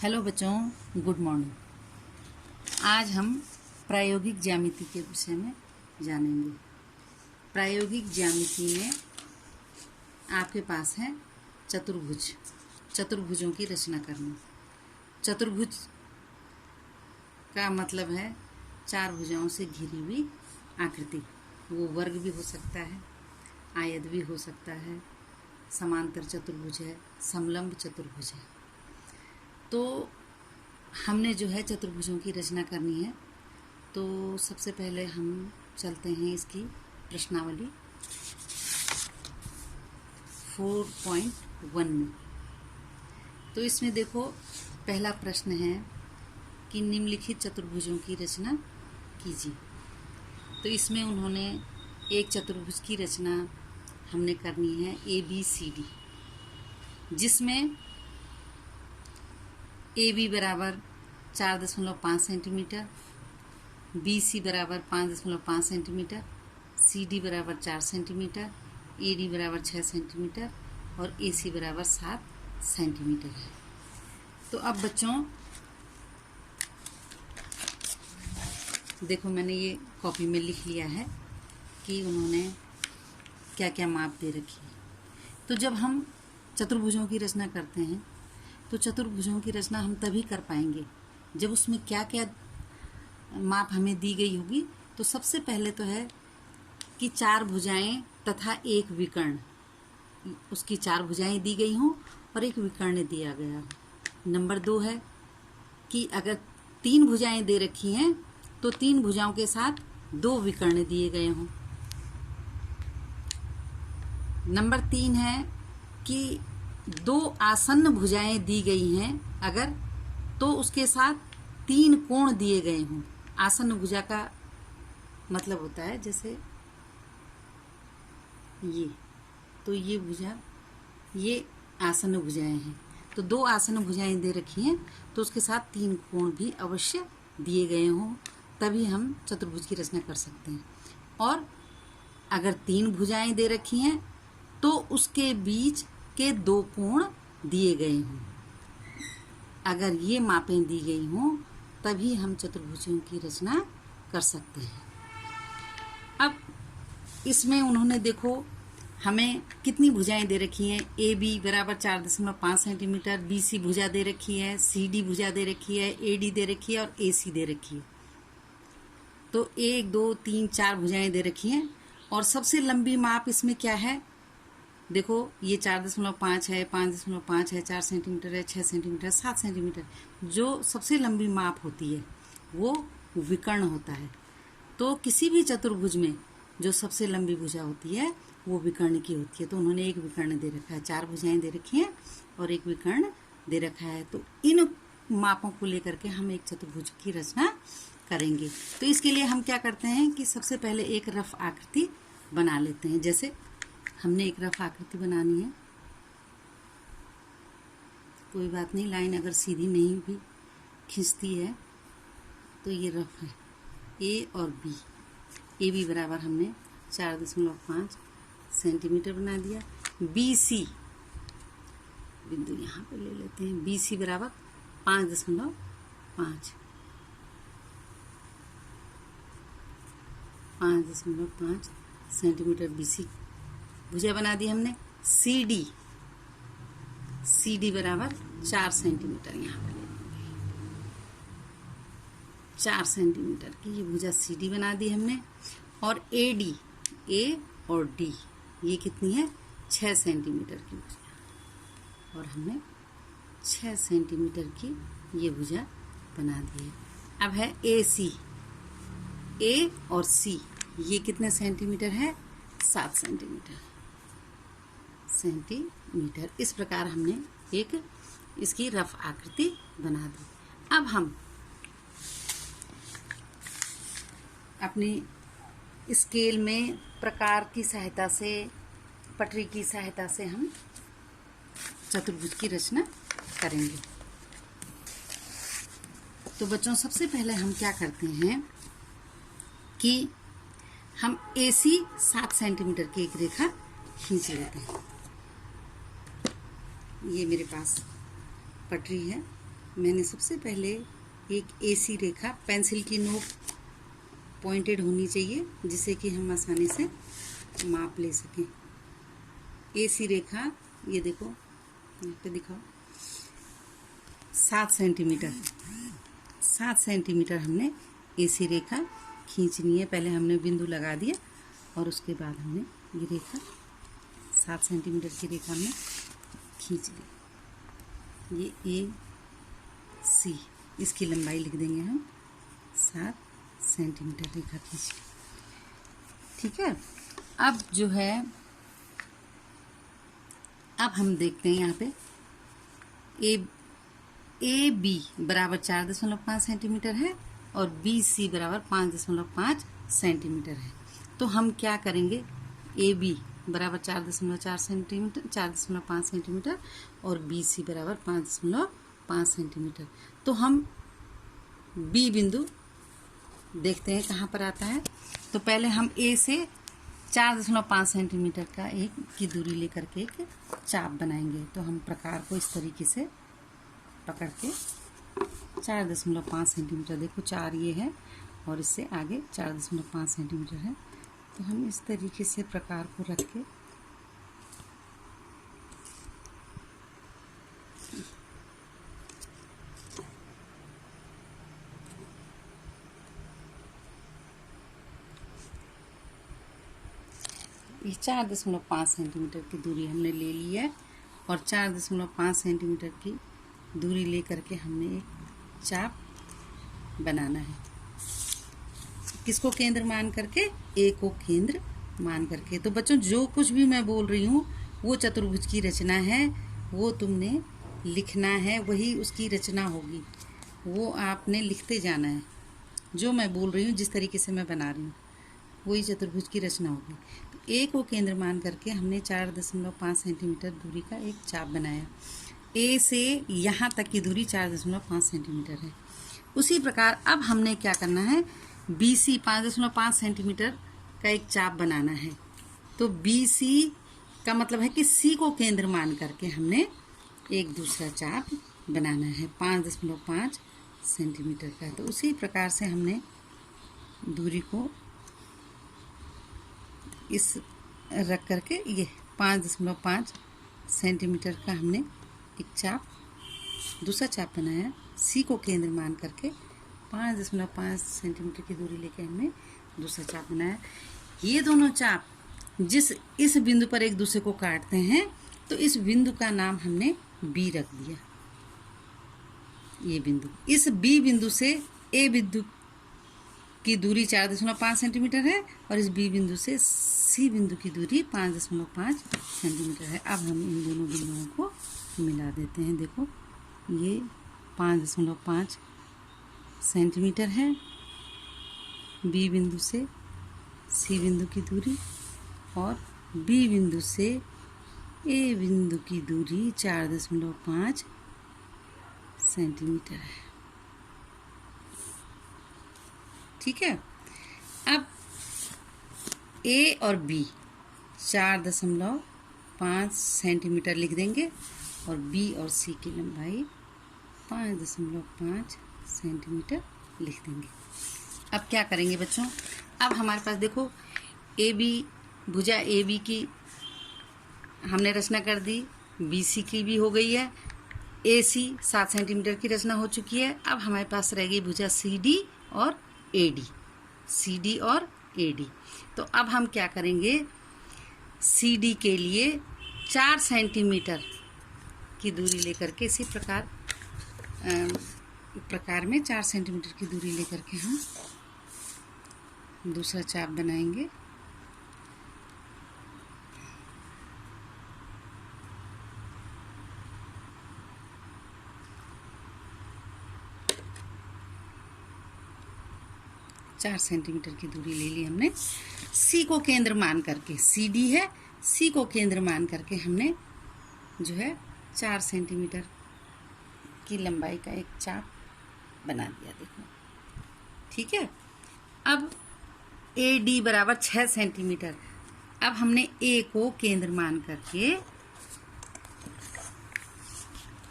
Hello बच्चों, good morning. आज हम प्रायोगिक ज्यामिति के विषय में जानेंगे। प्रायोगिक ज्यामिति में आपके पास है चतुर्भुज, चतुर्भुजों की रचना करना। चतुर्भुज का मतलब है चार भुजाओं से घिरी हुई आकृति। वो वर्ग भी हो सकता है, आयत भी हो सकता है, समांतर चतुर्भुज है, समलंब चतुर्भुज है। तो हमने जो है चतुर्भुजों की रचना करनी है। तो सबसे पहले हम चलते हैं इसकी प्रश्नावली 4.1 में। तो इसमें देखो, पहला प्रश्न है कि निम्नलिखित चतुर्भुजों की रचना कीजिए। तो इसमें उन्होंने एक चतुर्भुज की रचना हमने करनी है ABCD, जिसमें AB बराबर 4.5 सेंटीमीटर, BC बराबर 5.5 सेंटीमीटर, CD बराबर 4 सेंटीमीटर, AD बराबर 6 सेंटीमीटर और AC बराबर 7 सेंटीमीटर है। तो अब बच्चों देखो, मैंने ये कॉपी में लिख लिया है कि उन्होंने क्या क्या माप दे रखी है। तो जब हम चतुर्भुजों की रचना करते हैं तो चतुर्भुजों की रचना हम तभी कर पाएंगे जब उसमें क्या क्या माप हमें दी गई होगी। तो सबसे पहले तो है कि चार भुजाएं तथा एक विकर्ण, उसकी चार भुजाएं दी गई हों और एक विकर्ण दिया गया हो। नंबर 2 है कि अगर 3 भुजाएं दे रखी हैं तो 3 भुजाओं के साथ 2 विकर्ण दिए गए हों। नंबर 3 है कि 2 आसन्न भुजाएं दी गई हैं अगर, तो उसके साथ 3 कोण दिए गए हों। आसन्न भुजा का मतलब होता है जैसे ये, तो ये भुजा, ये आसन्न भुजाएं हैं। तो 2 आसन्न भुजाएं दे रखी हैं तो उसके साथ 3 कोण भी अवश्य दिए गए हों, तभी हम चतुर्भुज की रचना कर सकते हैं। और अगर 3 भुजाएं दे रखी हैं तो उसके बीच के 2 कोण दिए गए हों। अगर ये मापें दी गई हों तभी हम चतुर्भुजों की रचना कर सकते हैं। अब इसमें उन्होंने देखो हमें कितनी भुजाएं दे रखी हैं। AB बराबर 4.5 सेंटीमीटर, BC भुजा दे रखी है, CD भुजा दे रखी है, AD दे रखी है और AC दे रखी है। तो 1 2 3 4 भुजाएं दे रखी हैं। और सबसे लंबी माप इसमें क्या है, देखो ये 4.5 है, 5.5 है, 4 सेंटीमीटर है, 6 सेंटीमीटर, 7 सेंटीमीटर। जो सबसे लंबी माप होती है वो विकर्ण होता है। तो किसी भी चतुर्भुज में जो सबसे लंबी भुजा होती है वो विकर्ण की होती है। तो उन्होंने एक विकर्ण दे रखा है, 4 भुजाएं दे रखी हैं और एक विकर्ण दे रखा है। तो इन मापों को लेकर के हम एक चतुर्भुज की रचना करेंगे। तो इसके लिए हम क्या करते हैं कि सबसे पहले एक रफ आकृति बना लेते हैं। जैसे हमने एक रफ आकृति बनानी है, कोई बात नहीं, लाइन अगर सीधी नहीं भी खींचती है तो ये रफ है। A और B, AB बराबर हमने 4.5 सेंटीमीटर बना दिया। BC बिंदु यहाँ पे ले लेते हैं। BC बराबर 5.5 सेंटीमीटर BC भुजा बना दी हमने। CD बराबर 4 सेंटीमीटर यहाँ पे ले लेंगे। 4 सेंटीमीटर की ये भुजा CD बना दी हमने। और AD, A और D, ये कितनी है, 6 सेंटीमीटर की भुजा, और हमने 6 सेंटीमीटर की ये भुजा बना दी है। अब है AC, A और C, ये कितने सेंटीमीटर है, 7 सेंटीमीटर। इस प्रकार हमने एक इसकी रफ आकृति बना दी। अब हम अपनी स्केल में प्रकार की सहायता से, पटरी की सहायता से हम चतुर्भुज की रचना करेंगे। तो बच्चों सबसे पहले हम क्या करते हैं कि हम AC 7 सेंटीमीटर की एक रेखा खींच लेते हैं। ये मेरे पास पटरी है, मैंने सबसे पहले एक AC रेखा, पेंसिल की नोक पॉइंटेड होनी चाहिए जिससे कि हम आसानी से माप ले सकें। AC रेखा, ये देखो यहाँ पे दिखाओ, 7 सेंटीमीटर, 7 सेंटीमीटर हमने AC रेखा खींचनी है। पहले हमने बिंदु लगा दिया और उसके बाद हमने ये रेखा 7 सेंटीमीटर की रेखा हमने खींच ली। ये AC, इसकी लंबाई लिख देंगे हम 7 सेंटीमीटर रेखा खींच ली। ठीक है। अब जो है, अब हम देखते हैं यहाँ पे AB बराबर 4.5 सेंटीमीटर है और BC बराबर 5.5 सेंटीमीटर है। तो हम क्या करेंगे, AB बराबर 4.4 सेंटीमीटर, 4.5 सेंटीमीटर और BC बराबर 5.5 सेंटीमीटर। तो हम B बिंदु देखते हैं कहाँ पर आता है। तो पहले हम A से 4.5 सेंटीमीटर का एक की दूरी लेकर के एक चाप बनाएंगे। तो हम प्रकार को इस तरीके से पकड़ के 4.5 सेंटीमीटर, देखो 4 ये है और इससे आगे 4.5 सेंटीमीटर है। तो हम इस तरीके से प्रकार को रख के ये 4.5 सेंटीमीटर की दूरी हमने ले ली है और 4.5 सेंटीमीटर की दूरी ले करके हमने एक चाप बनाना है। किसको केंद्र मान करके? A को केंद्र मान करके। तो बच्चों, जो कुछ भी मैं बोल रही हूँ वो चतुर्भुज की रचना है, वो तुमने लिखना है, वही उसकी रचना होगी, वो आपने लिखते जाना है। जो मैं बोल रही हूँ, जिस तरीके से मैं बना रही हूँ, वही चतुर्भुज की रचना होगी। तो A को केंद्र मान करके हमने 4.5 सेंटीमीटर दूरी का एक चाप बनाया। A से यहाँ तक की दूरी 4.5 सेंटीमीटर है। उसी प्रकार अब हमने क्या करना है, BC 5.5 सेंटीमीटर का एक चाप बनाना है। तो BC का मतलब है कि C को केंद्र मान करके हमने एक दूसरा चाप बनाना है 5.5 सेंटीमीटर का। तो उसी प्रकार से हमने दूरी को इस रख करके ये 5.5 सेंटीमीटर का हमने एक चाप, दूसरा चाप बनाया। C को केंद्र मान करके 5.5 सेंटीमीटर की दूरी लेके हमने दूसरा चाप बनाया। ये दोनों चाप इस बिंदु पर एक दूसरे को काटते हैं, तो इस बिंदु का नाम हमने B रख दिया। ये बिंदु, इस B बिंदु से A बिंदु की दूरी 4.5 सेंटीमीटर है और इस B बिंदु से C बिंदु की दूरी 5.5 सेंटीमीटर है। अब हम इन दोनों बिंदुओं को मिला देते हैं। देखो, ये 5.5 सेंटीमीटर है B बिंदु से C बिंदु की दूरी, और B बिंदु से A बिंदु की दूरी 4.5 सेंटीमीटर है। ठीक है। अब A और B 4.5 सेंटीमीटर लिख देंगे और B और C की लंबाई 5.5 सेंटीमीटर लिख देंगे। अब क्या करेंगे बच्चों, अब हमारे पास देखो AB, भुजा AB की हमने रचना कर दी, BC की भी हो गई है, AC 7 सेंटीमीटर की रचना हो चुकी है। अब हमारे पास रह गई भुजा CD और AD, CD और AD। तो अब हम क्या करेंगे, CD के लिए 4 सेंटीमीटर की दूरी लेकर के इसी प्रकार में 4 सेंटीमीटर की दूरी लेकर के हम दूसरा चाप बनाएंगे। चार सेंटीमीटर की दूरी ले ली हमने। C को केंद्र मान करके, CD है, C को केंद्र मान करके हमने जो है 4 सेंटीमीटर की लंबाई का एक चाप बना दिया। देखो, ठीक है। अब AD बराबर 6 सेंटीमीटर। अब हमने A को केंद्र मान करके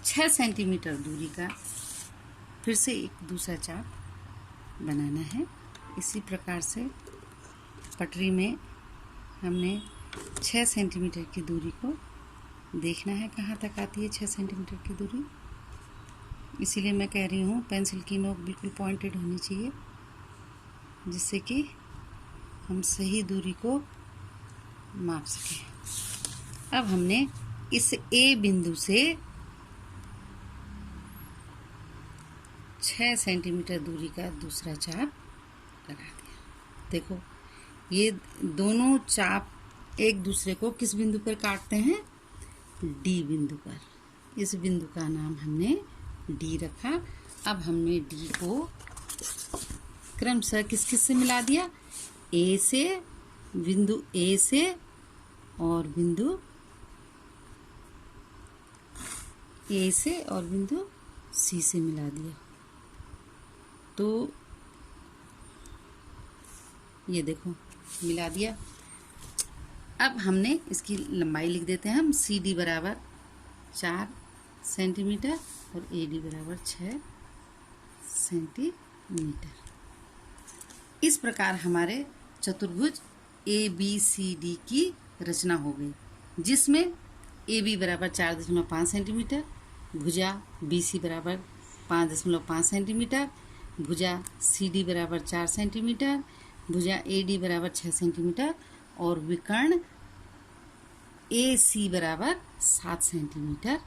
6 सेंटीमीटर दूरी का फिर से एक दूसरा चाप बनाना है। इसी प्रकार से पटरी में हमने 6 सेंटीमीटर की दूरी को देखना है कहाँ तक आती है 6 सेंटीमीटर की दूरी। इसीलिए मैं कह रही हूँ पेंसिल की नोक बिल्कुल पॉइंटेड होनी चाहिए, जिससे कि हम सही दूरी को माप सकें। अब हमने इस ए बिंदु से 6 सेंटीमीटर दूरी का दूसरा चाप लगा दिया। देखो ये दोनों चाप एक दूसरे को किस बिंदु पर काटते हैं? डी बिंदु पर। इस बिंदु का नाम हमने डी रखा। अब हमने डी को क्रमशः किस किस से मिला दिया? ए से, बिंदु ए से और बिंदु ए से और बिंदु सी से मिला दिया। तो ये देखो मिला दिया। अब हमने इसकी लंबाई लिख देते हैं हम। सी डी बराबर 4 सेंटीमीटर और ए डी बराबर 6 सेंटीमीटर। इस प्रकार हमारे चतुर्भुज ए बी सी डी की रचना हो गई, जिसमें ए बी बराबर 4.5 सेंटीमीटर, भुजा बी सी बराबर 5.5 सेंटीमीटर, भुजा सी डी बराबर 4 सेंटीमीटर, भुजा ए डी बराबर 6 सेंटीमीटर और विकर्ण ए सी बराबर 7 सेंटीमीटर